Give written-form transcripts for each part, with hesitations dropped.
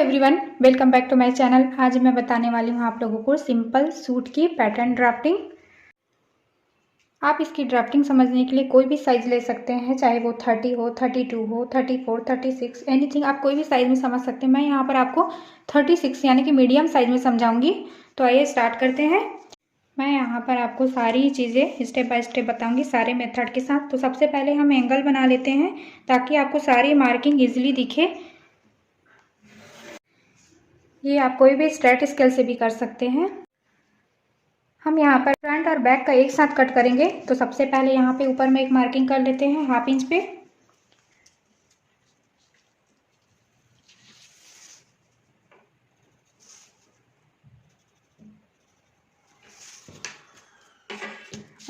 Everyone, welcome back to my channel. आज मैं बताने वाली हूँ आप लोगों को सिंपल सूट की पैटर्न ड्राफ्टिंग। आप इसकी ड्राफ्टिंग समझने के लिए कोई भी साइज ले सकते हैं, चाहे वो 30 हो, 32 हो, 34, 36, एनीथिंग। आप कोई भी साइज में समझ सकते हैं। मैं यहाँ पर आपको 36 यानी कि मीडियम साइज में समझाऊंगी। तो आइए स्टार्ट करते हैं। मैं यहाँ पर आपको सारी चीज़ें स्टेप बाय स्टेप बताऊंगी, सारे मेथड के साथ। तो सबसे पहले हम एंगल बना लेते हैं ताकि आपको सारी मार्किंग ईजिली दिखे। ये आप कोई भी स्ट्रेट स्केल से भी कर सकते हैं। हम यहाँ पर फ्रंट और बैक का एक साथ कट करेंगे। तो सबसे पहले यहाँ पे ऊपर में एक मार्किंग कर लेते हैं 1/2 इंच पे।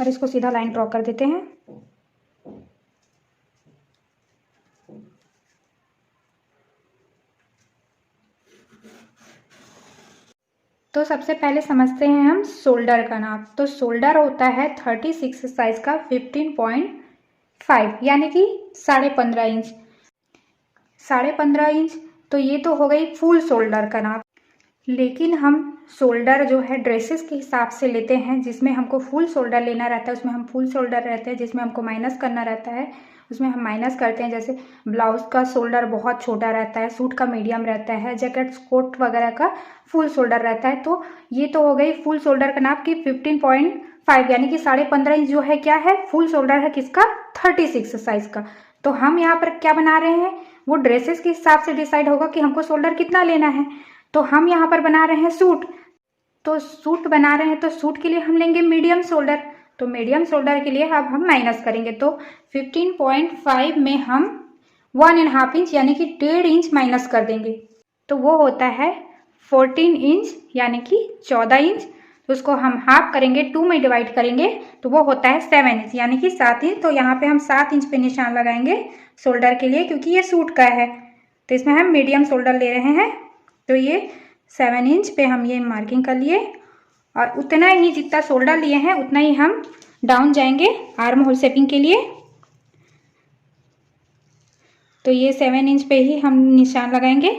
और इसको सीधा लाइन ड्रॉ कर देते हैं। तो सबसे पहले समझते हैं हम शोल्डर का नाप। तो शोल्डर होता है 36 साइज का 15.5 यानी कि 15.5 इंच। 15.5 इंच तो ये तो हो गई फुल शोल्डर का नाप। लेकिन हम शोल्डर जो है ड्रेसेस के हिसाब से लेते हैं, जिसमें हमको फुल शोल्डर लेना रहता है उसमें हम फुल शोल्डर रहते हैं, जिसमें हमको माइनस करना रहता है उसमें हम माइनस करते हैं। जैसे ब्लाउज का शोल्डर बहुत छोटा रहता है, सूट का मीडियम रहता है, जैकेट कोट वगैरह का फुल शोल्डर रहता है। तो ये तो हो गई फुल शोल्डर का नाप की 15.5 यानी कि 15.5 इंच जो है क्या है, फुल शोल्डर है किसका, 36 साइज का। तो हम यहाँ पर क्या बना रहे हैं, वो ड्रेसेस के हिसाब से डिसाइड होगा कि हमको शोल्डर कितना लेना है। तो हम यहाँ पर बना रहे हैं सूट। तो सूट बना रहे हैं तो सूट के लिए हम लेंगे मीडियम शोल्डर। तो मीडियम शोल्डर के लिए अब हम माइनस करेंगे। तो 15.5 में हम 1.5 इंच यानी कि 1.5 इंच माइनस कर देंगे। तो वो होता है 14 इंच यानी कि 14 इंच। तो उसको हम हाफ करेंगे, 2 में डिवाइड करेंगे तो वो होता है 7 इंच यानी कि 7 इंच। तो यहाँ पे हम 7 इंच पे निशान लगाएंगे शोल्डर के लिए, क्योंकि ये सूट का है। तो इसमें हम मीडियम शोल्डर ले रहे हैं। तो ये 7 इंच पे हम ये मार्किंग कर लिए और उतना ही जितना शोल्डर लिए हैं उतना ही हम डाउन जाएंगे आर्म होल शेपिंग के लिए। तो ये 7 इंच पे ही हम निशान लगाएंगे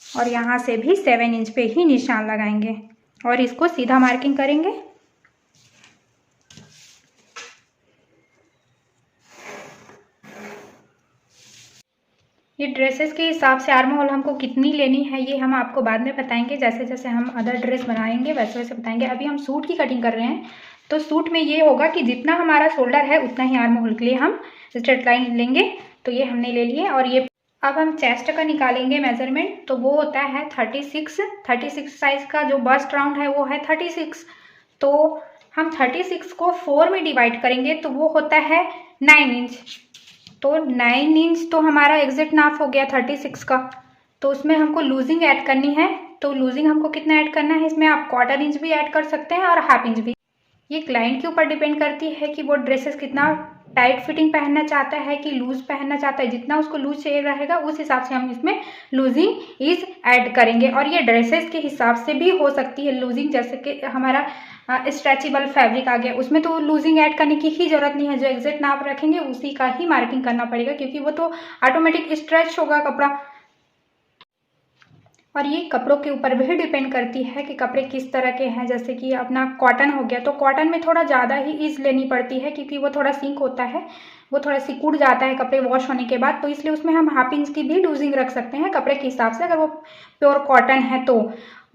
और यहाँ से भी 7 इंच पे ही निशान लगाएंगे और इसको सीधा मार्किंग करेंगे। ये ड्रेसेस के हिसाब से आर्म होल हमको कितनी लेनी है ये हम आपको बाद में बताएंगे। जैसे जैसे हम अदर ड्रेस बनाएंगे वैसे वैसे बताएंगे। अभी हम सूट की कटिंग कर रहे हैं। तो सूट में ये होगा कि जितना हमारा शोल्डर है उतना ही आर्म होल के लिए हम स्ट्रेट लाइन लेंगे। तो ये हमने ले लिए। और ये अब हम चेस्ट का निकालेंगे मेजरमेंट। तो वो होता है 36 साइज का जो बस्ट राउंड है वो है 36। तो हम 36 को 4 में डिवाइड करेंगे तो वो होता है 9 इंच। तो 9 इंच तो हमारा एग्जैक्ट नाप हो गया 36 का। तो उसमें हमको लूजिंग ऐड करनी है। तो लूजिंग हमको कितना ऐड करना है, इसमें आप 1/4 इंच भी ऐड कर सकते हैं और 1/2 इंच भी। ये क्लाइंट के ऊपर डिपेंड करती है कि वो ड्रेसेस कितना टाइट फिटिंग पहनना चाहता है कि लूज पहनना चाहता है। जितना उसको लूज चाहिए रहेगा उस हिसाब से हम इसमें लूजिंग इज ऐड करेंगे। और ये ड्रेसेस के हिसाब से भी हो सकती है लूजिंग। जैसे कि हमारा स्ट्रेचेबल फैब्रिक आ गया, उसमें तो लूजिंग ऐड करने की ही जरूरत नहीं है। जो एग्जैक्ट नाप रखेंगे उसी का ही मार्किंग करना पड़ेगा, क्योंकि वो तो ऑटोमेटिक स्ट्रेच होगा कपड़ा। और ये कपड़ों के ऊपर भी डिपेंड करती है कि कपड़े किस तरह के हैं। जैसे कि अपना कॉटन हो गया तो कॉटन में थोड़ा ज़्यादा ही ईज लेनी पड़ती है, क्योंकि वो थोड़ा सिंक होता है, वो थोड़ा सिकुड़ जाता है कपड़े वॉश होने के बाद। तो इसलिए उसमें हम 1/2 इंच की भी लूजिंग रख सकते हैं कपड़े के हिसाब से, अगर वो प्योर कॉटन है तो।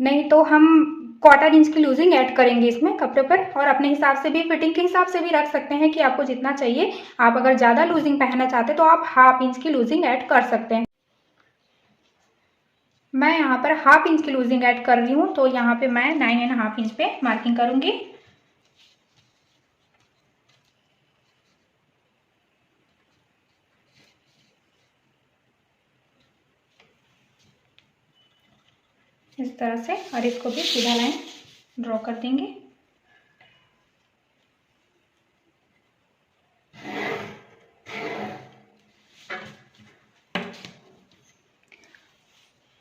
नहीं तो हम 1/4 इंच की लूजिंग ऐड करेंगे इसमें कपड़े पर। और अपने हिसाब से भी फिटिंग के हिसाब से भी रख सकते हैं कि आपको जितना चाहिए। आप अगर ज़्यादा लूजिंग पहनना चाहते हैं तो आप 1/2 इंच की लूजिंग ऐड कर सकते हैं। मैं यहाँ पर 1/2 इंच की लूजिंग ऐड कर रही हूँ। तो यहाँ पे मैं 9.5 इंच पे मार्किंग करूँगी। इस तरह से, और इसको भी सीधा लाइन ड्रॉ कर देंगे।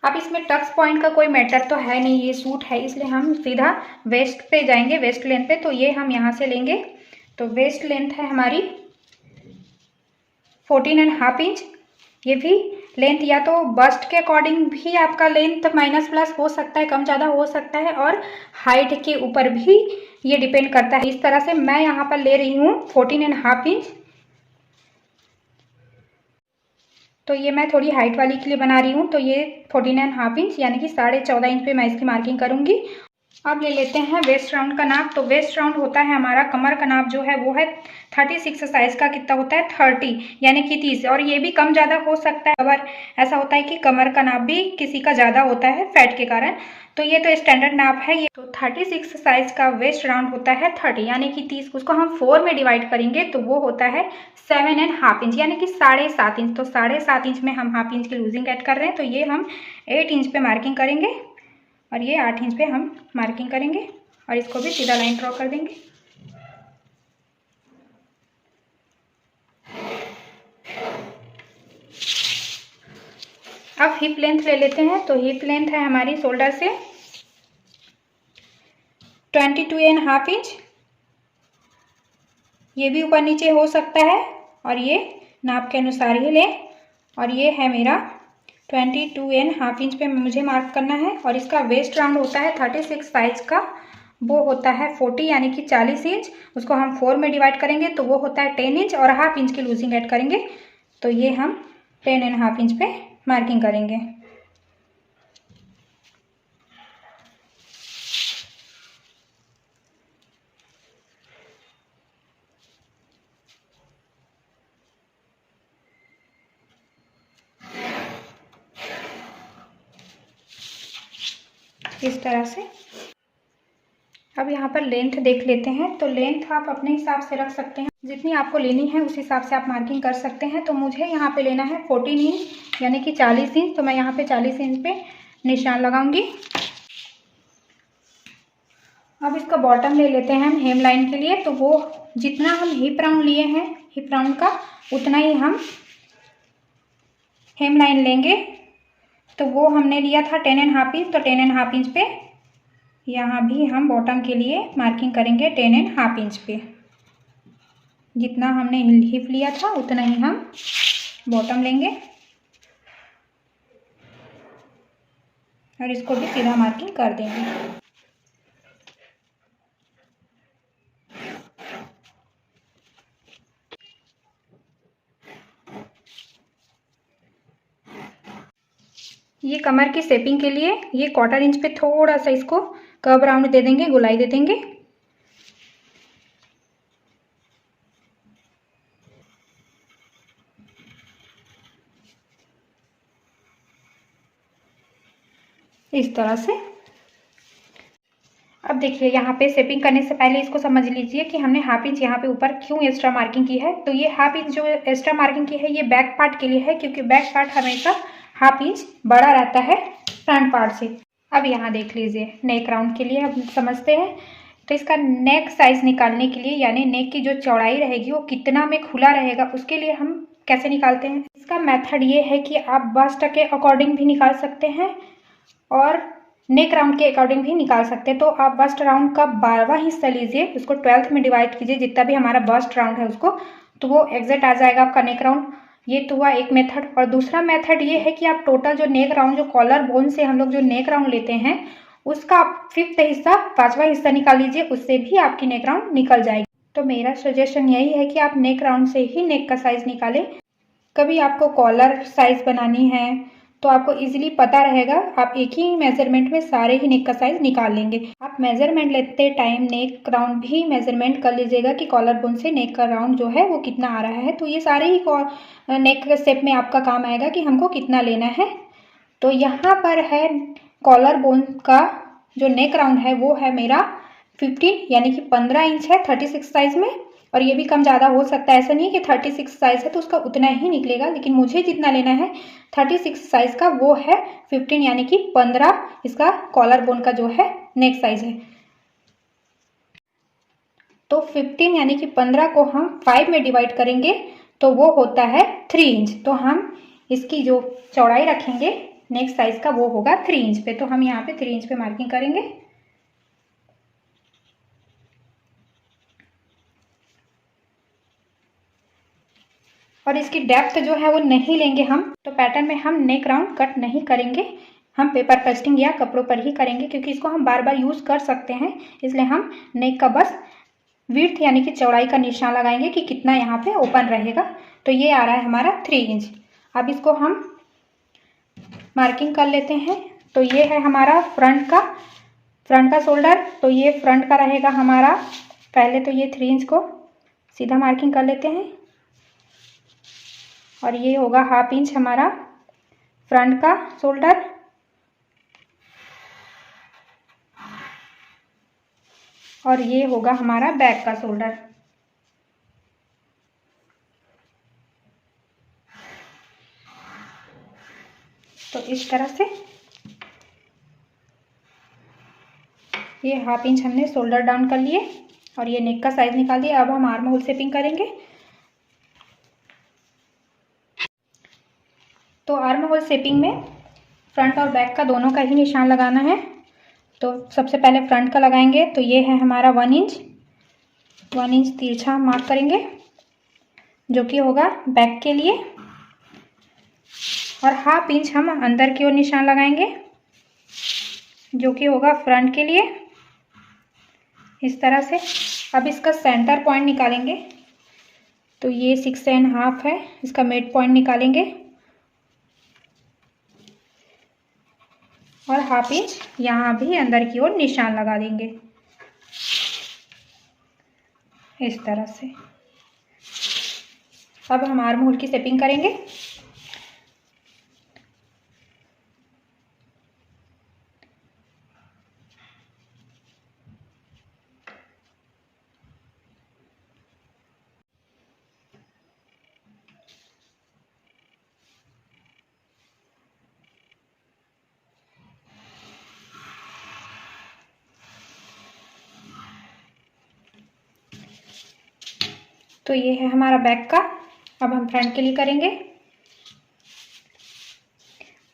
अब इसमें टक्स पॉइंट का कोई मैटर तो है नहीं, ये सूट है इसलिए हम सीधा वेस्ट पे जाएंगे, वेस्ट लेंथ पे। तो ये हम यहाँ से लेंगे। तो वेस्ट लेंथ है हमारी 14.5 इंच। ये भी लेंथ या तो बस्ट के अकॉर्डिंग भी आपका लेंथ माइनस प्लस हो सकता है, कम ज़्यादा हो सकता है, और हाइट के ऊपर भी ये डिपेंड करता है। इस तरह से मैं यहाँ पर ले रही हूँ 14.5 इंच। तो ये मैं थोड़ी हाइट वाली के लिए बना रही हूँ, तो ये 14.5 इंच यानी कि 14.5 इंच पे मैं इसकी मार्किंग करूँगी। अब ले लेते हैं वेस्ट राउंड का नाप। तो वेस्ट राउंड होता है हमारा कमर का नाप जो है वो है 36 साइज का, कितना होता है 30 यानी कि 30, और ये भी कम ज़्यादा हो सकता है। अगर ऐसा होता है कि कमर का नाप भी किसी का ज़्यादा होता है फैट के कारण, तो ये तो स्टैंडर्ड नाप है ये। तो 36 साइज का वेस्ट राउंड होता है 30 यानी कि 30, उसको हम 4 में डिवाइड करेंगे तो वो होता है 7.5 इंच यानी कि 7.5 इंच। तो 7.5 इंच में हम हाफ इंच की लूजिंग ऐड कर रहे हैं, तो ये हम 8 इंच पे मार्किंग करेंगे और ये 8 इंच पे हम मार्किंग करेंगे और इसको भी सीधा लाइन ड्रॉ कर देंगे। अब हिप लेंथ ले लेते हैं। तो हिप लेंथ है हमारी शोल्डर से 22.5 इंच। ये भी ऊपर नीचे हो सकता है और ये नाप के अनुसार ही लें। और ये है मेरा 22.5 इंच पे मुझे मार्क करना है। और इसका वेस्ट राउंड होता है 36 साइज का, वो होता है 40 यानी कि 40 इंच। उसको हम 4 में डिवाइड करेंगे तो वो होता है 10 इंच और हाफ इंच की लूजिंग ऐड करेंगे, तो ये हम 10.5 इंच पे मार्किंग करेंगे। इस तरह से। अब यहाँ पर लेंथ देख लेते हैं। तो लेंथ आप अपने हिसाब से रख सकते हैं, जितनी आपको लेनी है उस हिसाब से आप मार्किंग कर सकते हैं। तो मुझे यहाँ पे लेना है 14 इंच यानी कि 40 इंच, तो मैं यहाँ पे 40 इंच पे निशान लगाऊंगी। अब इसका बॉटम ले लेते हैं हम हेम लाइन के लिए। तो वो जितना हम हिप राउंड लिए हैं हिप राउंड का, उतना ही हम हेम लाइन लेंगे। तो वो हमने लिया था 10.5 इंच, तो 10.5 इंच पे यहाँ भी हम बॉटम के लिए मार्किंग करेंगे 10.5 इंच पे। जितना हमने हिप लिया था उतना ही हम बॉटम लेंगे और इसको भी सीधा मार्किंग कर देंगे। ये कमर की शेपिंग के लिए ये 1/4 इंच पे थोड़ा सा इसको कर्व राउंड दे देंगे, गोलाई दे देंगे। इस तरह से। अब देखिए यहाँ पे शेपिंग करने से पहले इसको समझ लीजिए कि हमने हाफ इंच यहाँ पे ऊपर क्यों एक्स्ट्रा मार्किंग की है। तो ये हाफ इंच जो एक्स्ट्रा मार्किंग की है ये बैक पार्ट के लिए है, क्योंकि बैक पार्ट हमेशा हाफ इंच बड़ा रहता है फ्रंट पार्ट से। अब यहाँ देख लीजिए नेक राउंड के लिए हम समझते हैं। तो इसका नेक साइज निकालने के लिए यानी नेक की जो चौड़ाई रहेगी वो कितना में खुला रहेगा, उसके लिए हम कैसे निकालते हैं। इसका मेथड ये है कि आप बस्ट के अकॉर्डिंग भी निकाल सकते हैं और नेक राउंड के अकॉर्डिंग भी निकाल सकते हैं। तो आप बस्ट राउंड का 12वां हिस्सा लीजिए, उसको 12th में डिवाइड कीजिए, जितना भी हमारा बस्ट राउंड है उसको, तो वो एग्जैक्ट आ जाएगा आपका नेक राउंड। ये तो हुआ एक मेथड। और दूसरा मेथड ये है कि आप टोटल जो नेक राउंड, जो कॉलर बोन से हम लोग जो नेक राउंड लेते हैं उसका आप 5th हिस्सा, 5वां हिस्सा निकाल लीजिए, उससे भी आपकी नेक राउंड निकल जाएगी। तो मेरा सजेशन यही है कि आप नेक राउंड से ही नेक का साइज निकालें। कभी आपको कॉलर साइज बनानी है तो आपको इजीली पता रहेगा, आप एक ही मेजरमेंट में सारे ही नेक का साइज निकाल लेंगे। आप मेजरमेंट लेते टाइम नेक राउंड भी मेजरमेंट कर लीजिएगा कि कॉलर बोन से नेक का राउंड जो है वो कितना आ रहा है। तो ये सारे ही नेक शेप में आपका काम आएगा कि हमको कितना लेना है। तो यहाँ पर है कॉलर बोन का जो नेक राउंड है वो है मेरा 15 यानी कि 15 इंच है 36 साइज में। और ये भी कम ज़्यादा हो सकता है, ऐसा नहीं है कि 36 साइज है तो उसका उतना ही निकलेगा, लेकिन मुझे जितना लेना है 36 साइज का वो है 15 यानी कि 15 इसका कॉलर बोन का जो है नेक साइज है। तो 15 यानी कि 15 को हम 5 में डिवाइड करेंगे तो वो होता है 3 इंच। तो हम इसकी जो चौड़ाई रखेंगे नेक साइज का वो होगा 3 इंच पे। तो हम यहाँ पे 3 इंच पे मार्किंग करेंगे। और इसकी डेप्थ जो है वो नहीं लेंगे हम, तो पैटर्न में हम नेक राउंड कट नहीं करेंगे, हम पेपर पेस्टिंग या कपड़ों पर ही करेंगे, क्योंकि इसको हम बार बार यूज़ कर सकते हैं। इसलिए हम नेक का बस विड्थ यानी कि चौड़ाई का निशान लगाएंगे कि कितना यहाँ पे ओपन रहेगा। तो ये आ रहा है हमारा 3 इंच। अब इसको हम मार्किंग कर लेते हैं। तो ये है हमारा फ्रंट का शोल्डर। तो ये फ्रंट का रहेगा हमारा। पहले तो ये 3 इंच को सीधा मार्किंग कर लेते हैं और ये होगा 1/2 इंच हमारा फ्रंट का शोल्डर। और ये होगा हमारा बैक का शोल्डर। तो इस तरह से ये 1/2 इंच हमने शोल्डर डाउन कर लिए और ये नेक का साइज निकाल दिया। अब हम आर्म होल शेपिंग करेंगे। तो आर्म होल शेपिंग में फ्रंट और बैक का दोनों का ही निशान लगाना है। तो सबसे पहले फ्रंट का लगाएंगे। तो ये है हमारा 1 इंच तिरछा मार्क करेंगे, जो कि होगा बैक के लिए। और 1/2 इंच हम अंदर की ओर निशान लगाएंगे, जो कि होगा फ्रंट के लिए, इस तरह से। अब इसका सेंटर पॉइंट निकालेंगे। तो ये 6.5 है, इसका मिड पॉइंट निकालेंगे और 1/2 इंच यहाँ भी अंदर की ओर निशान लगा देंगे, इस तरह से। अब हम आर्म होल की शेपिंग करेंगे। तो ये है हमारा बैक का। अब हम फ्रंट के लिए करेंगे।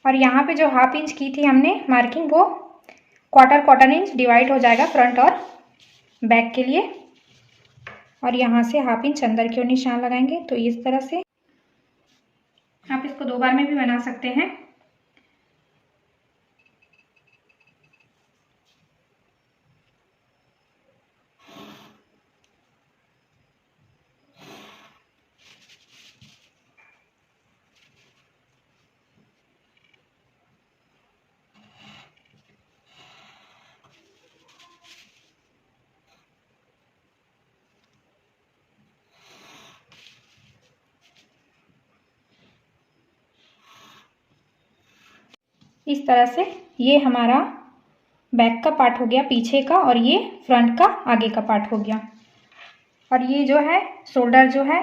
और यहाँ पे जो 1/2 इंच की थी हमने मार्किंग, वो क्वार्टर इंच डिवाइड हो जाएगा फ्रंट और बैक के लिए। और यहाँ से 1/2 इंच अंदर की ओर निशान लगाएंगे। तो इस तरह से आप इसको 2 बार में भी बना सकते हैं। इस तरह से ये हमारा बैक का पार्ट हो गया पीछे का, और ये फ्रंट का आगे का पार्ट हो गया। और ये जो है शोल्डर जो है,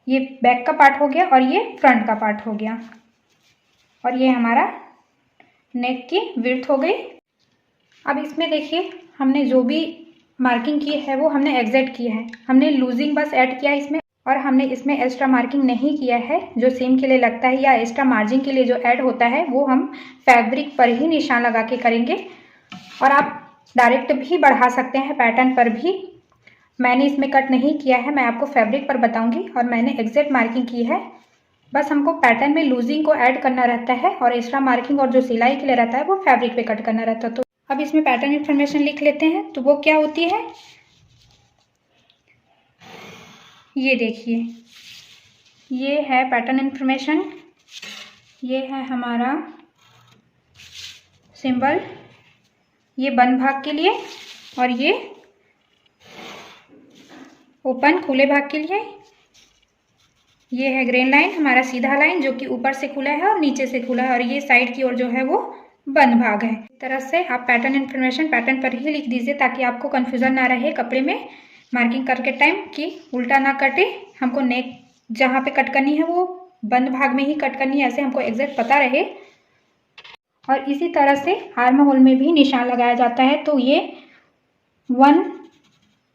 ये बैक का पार्ट हो गया और ये फ्रंट का पार्ट हो गया। और ये हमारा नेक की विड्थ हो गई। अब इसमें देखिए, हमने जो भी मार्किंग की है वो हमने एग्जैक्ट की है। हमने लूजिंग बस ऐड किया इसमें, और हमने इसमें एक्स्ट्रा मार्किंग नहीं किया है। जो सीम के लिए लगता है या एक्स्ट्रा मार्जिन के लिए जो ऐड होता है, वो हम फैब्रिक पर ही निशान लगा के करेंगे। और आप डायरेक्ट भी बढ़ा सकते हैं पैटर्न पर भी। मैंने इसमें कट नहीं किया है, मैं आपको फैब्रिक पर बताऊंगी। और मैंने एग्जैक्ट मार्किंग की है। बस हमको पैटर्न में लूजिंग को ऐड करना रहता है, और एक्स्ट्रा मार्किंग और जो सिलाई के लिए रहता है वो फैब्रिक पे कट करना रहता है। तो अब इसमें पैटर्न इन्फॉर्मेशन लिख लेते हैं। तो वो क्या होती है, ये देखिए, ये है पैटर्न इन्फॉर्मेशन। ये है हमारा सिंबल, ये बंद भाग के लिए, और ये ओपन खुले भाग के लिए। ये है ग्रेन लाइन, हमारा सीधा लाइन जो कि ऊपर से खुला है और नीचे से खुला है, और ये साइड की ओर जो है वो बंद भाग है। इस तरह से आप पैटर्न इन्फॉर्मेशन पैटर्न पर ही लिख दीजिए, ताकि आपको कंफ्यूजन ना रहे कपड़े में मार्किंग करके टाइम, कि उल्टा ना कटे। हमको नेक जहाँ पे कट करनी है वो बंद भाग में ही कट करनी है, ऐसे हमको एग्जैक्ट पता रहे। और इसी तरह से आर्म होल में भी निशान लगाया जाता है। तो ये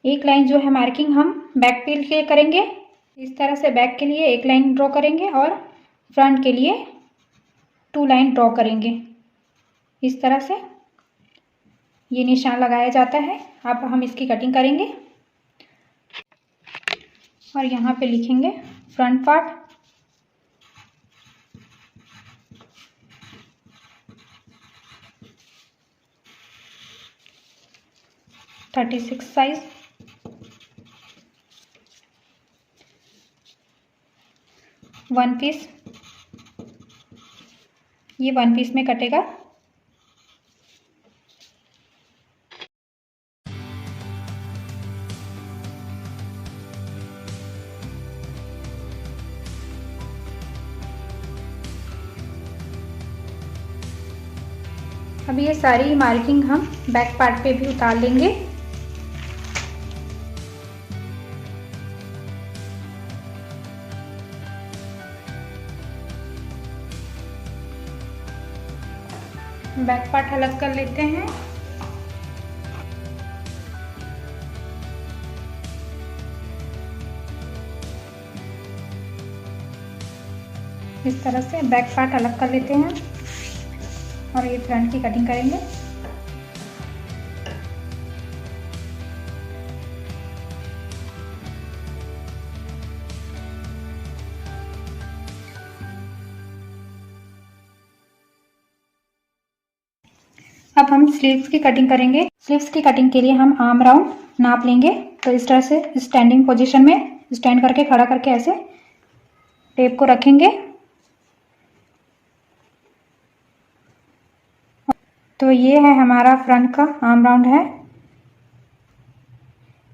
एक लाइन जो है मार्किंग हम बैक के लिए करेंगे। इस तरह से बैक के लिए एक लाइन ड्रॉ करेंगे और फ्रंट के लिए 2 लाइन ड्रॉ करेंगे। इस तरह से ये निशान लगाया जाता है। अब हम इसकी कटिंग करेंगे और यहाँ पे लिखेंगे front part, thirty six size, one piece, ये वन पीस में कटेगा। अब ये सारी मार्किंग हम बैक पार्ट पे भी उतार लेंगे। बैक पार्ट अलग कर लेते हैं। इस तरह से बैक पार्ट अलग कर लेते हैं और ये फ्रंट की कटिंग करेंगे। अब हम स्लीव्स की कटिंग करेंगे। स्लीव्स की कटिंग के लिए हम आर्म राउंड नाप लेंगे। तो इस तरह से स्टैंडिंग पोजीशन में स्टैंड करके खड़ा करके ऐसे टेप को रखेंगे। तो ये है हमारा फ्रंट का आर्म राउंड है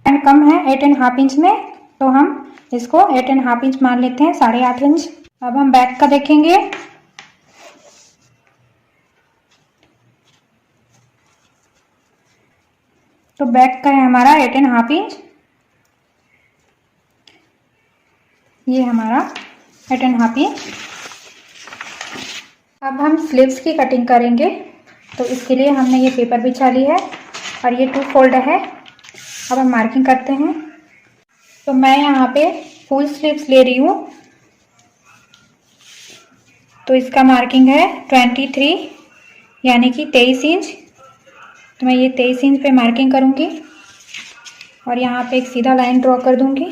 एंड कम है 8.5 इंच में, तो हम इसको 8.5 इंच मान लेते हैं, 8.5 इंच। अब हम बैक का देखेंगे। तो बैक का है हमारा 8.5 इंच, ये हमारा 8.5 इंच। अब हम स्लीव्स की कटिंग करेंगे। तो इसके लिए हमने ये पेपर बिछा ली है और ये 2 फोल्ड है। अब हम मार्किंग करते हैं। तो मैं यहाँ पे फुल स्लीव्स ले रही हूँ, तो इसका मार्किंग है 23 यानी कि 23 इंच। तो मैं ये 23 इंच पे मार्किंग करूँगी और यहाँ पे एक सीधा लाइन ड्रॉ कर दूँगी।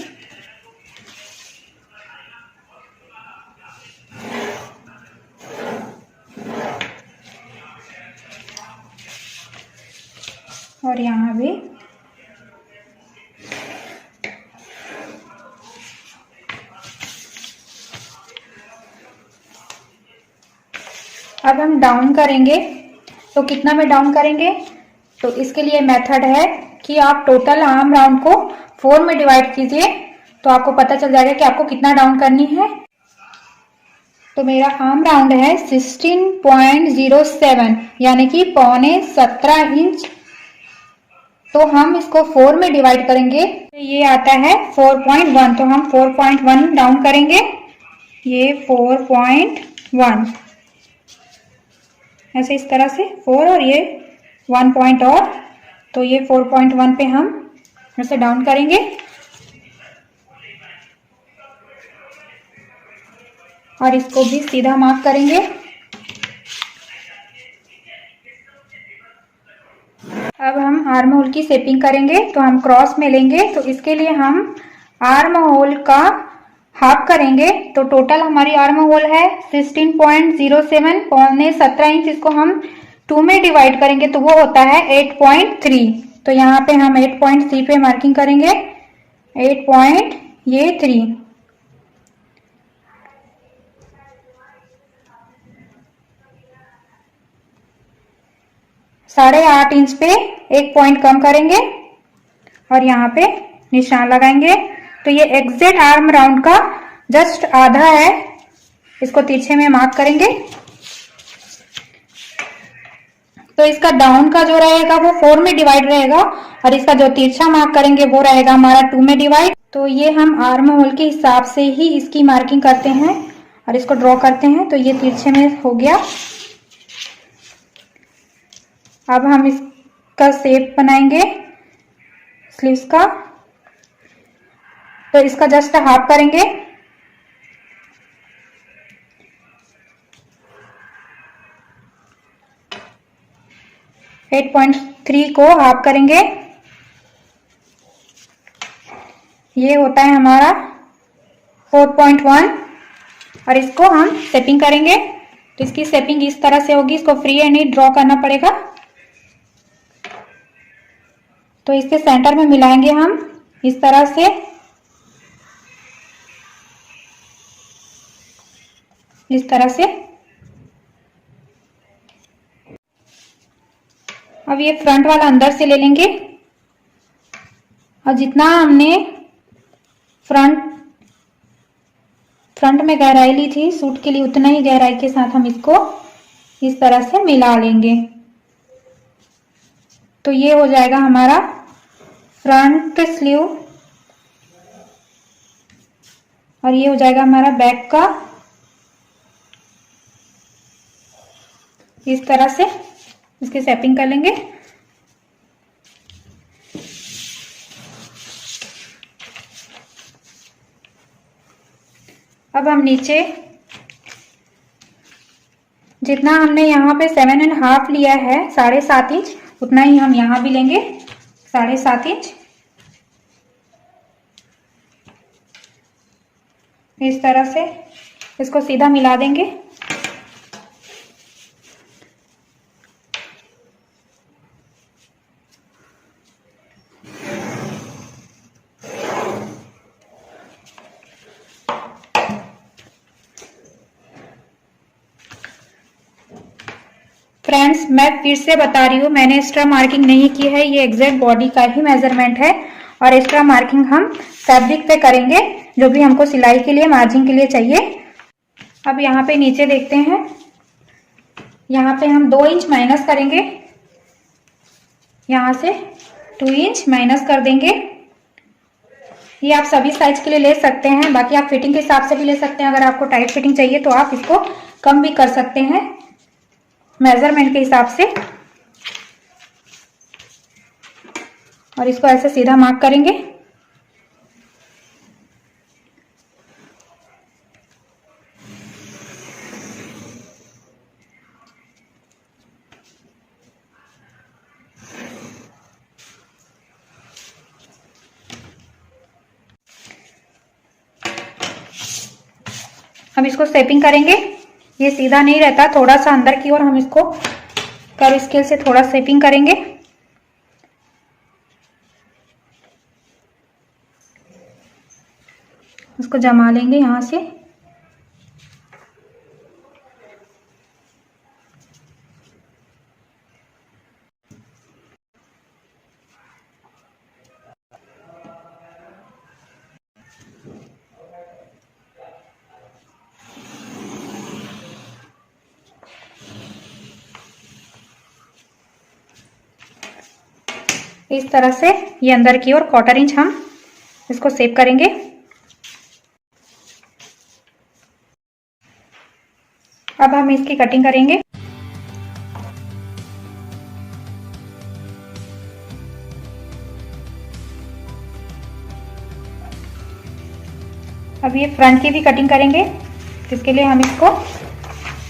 और यहाँ भी अब हम डाउन करेंगे। तो कितना में डाउन करेंगे? तो इसके लिए मेथड है कि आप टोटल आर्म राउंड को 4 में डिवाइड कीजिए, तो आपको पता चल जाएगा कि आपको कितना डाउन करनी है। तो मेरा आर्म राउंड है 16.07 यानी कि 17.25 इंच। तो हम इसको 4 में डिवाइड करेंगे, ये आता है 4.1। तो हम 4.1 डाउन करेंगे, ये 4.1 ऐसे इस तरह से 4 और ये 1 पॉइंट और, तो ये 4.1 पे हम ऐसे डाउन करेंगे। और इसको भी सीधा मार्क करेंगे। अब हम आर्म होल की शेपिंग करेंगे। तो हम क्रॉस में लेंगे, तो इसके लिए हम आर्म होल का हाफ करेंगे। तो टोटल हमारी आर्म होल है 16.07 पौने 17 इंच। इसको हम 2 में डिवाइड करेंगे तो वो होता है 8.3। तो यहाँ पे हम 8.3 पे मार्किंग करेंगे, 8.3। साढ़े 8 इंच पे एक पॉइंट कम करेंगे और यहाँ पे निशान लगाएंगे। तो ये एग्जैक्ट आर्म राउंड का जस्ट आधा है, इसको तिरछे में मार्क करेंगे। तो इसका डाउन का जो रहेगा वो 4 में डिवाइड रहेगा और इसका जो तिरछा मार्क करेंगे वो रहेगा हमारा 2 में डिवाइड। तो ये हम आर्म होल के हिसाब से ही इसकी मार्किंग करते हैं और इसको ड्रॉ करते हैं। तो ये तिरछे में हो गया। अब हम इसका शेप बनाएंगे स्लीव्स का। तो इसका जस्ट हाफ करेंगे, एट 8.3 को हाफ करेंगे, ये होता है हमारा 4.1 और इसको हम शेपिंग करेंगे। तो इसकी शेपिंग इस तरह से होगी, इसको फ्री एंड ड्रॉ करना पड़ेगा। तो इसके सेंटर में मिलाएंगे हम इस तरह से, इस तरह से। अब ये फ्रंट वाला अंदर से ले लेंगे और जितना हमने फ्रंट में गहराई ली थी सूट के लिए उतना ही गहराई के साथ हम इसको इस तरह से मिला लेंगे। तो ये हो जाएगा हमारा फ्रंट स्लीव और ये हो जाएगा हमारा बैक का। इस तरह से इसकी शेपिंग कर लेंगे। अब हम नीचे जितना हमने यहाँ पे 7.5 लिया है, 7.5 इंच, उतना ही हम यहाँ भी लेंगे 7.5 इंच। इस तरह से इसको सीधा मिला देंगे। फ्रेंड्स, मैं फिर से बता रही हूँ, मैंने एक्स्ट्रा मार्किंग नहीं की है, ये एग्जैक्ट बॉडी का ही मेजरमेंट है और एक्स्ट्रा मार्किंग हम फैब्रिक पे करेंगे जो भी हमको सिलाई के लिए मार्जिन के लिए चाहिए। अब यहाँ पे नीचे देखते हैं, यहाँ पे हम 2 इंच माइनस करेंगे, यहाँ से 2 इंच माइनस कर देंगे। ये आप सभी साइज के लिए ले सकते हैं, बाकी आप फिटिंग के हिसाब से भी ले सकते हैं। अगर आपको टाइट फिटिंग चाहिए तो आप इसको कम भी कर सकते हैं मेजरमेंट के हिसाब से। और इसको ऐसे सीधा मार्क करेंगे। हम इसको शेपिंग करेंगे। ये सीधा नहीं रहता, थोड़ा सा अंदर की ओर हम इसको कर्व स्केल से थोड़ा शेपिंग करेंगे। इसको जमा लेंगे यहाँ से। इस तरह से ये अंदर की ओर 1/4 इंच हम इसको शेप करेंगे। अब हम इसकी कटिंग करेंगे। अब ये फ्रंट की भी कटिंग करेंगे, इसके लिए हम इसको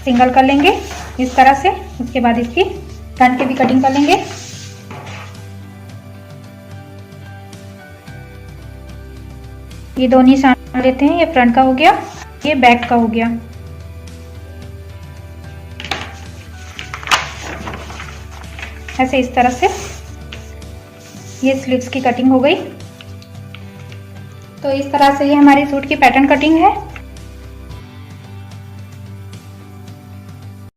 सिंगल कर लेंगे इस तरह से। उसके बाद इसकी फ्रंट की भी कटिंग कर लेंगे। ये दो निशान लेते हैं, ये फ्रंट का हो गया, ये बैक का हो गया। ऐसे इस तरह से ये स्लीव्स की कटिंग हो गई। तो इस तरह से ये हमारी सूट की पैटर्न कटिंग है।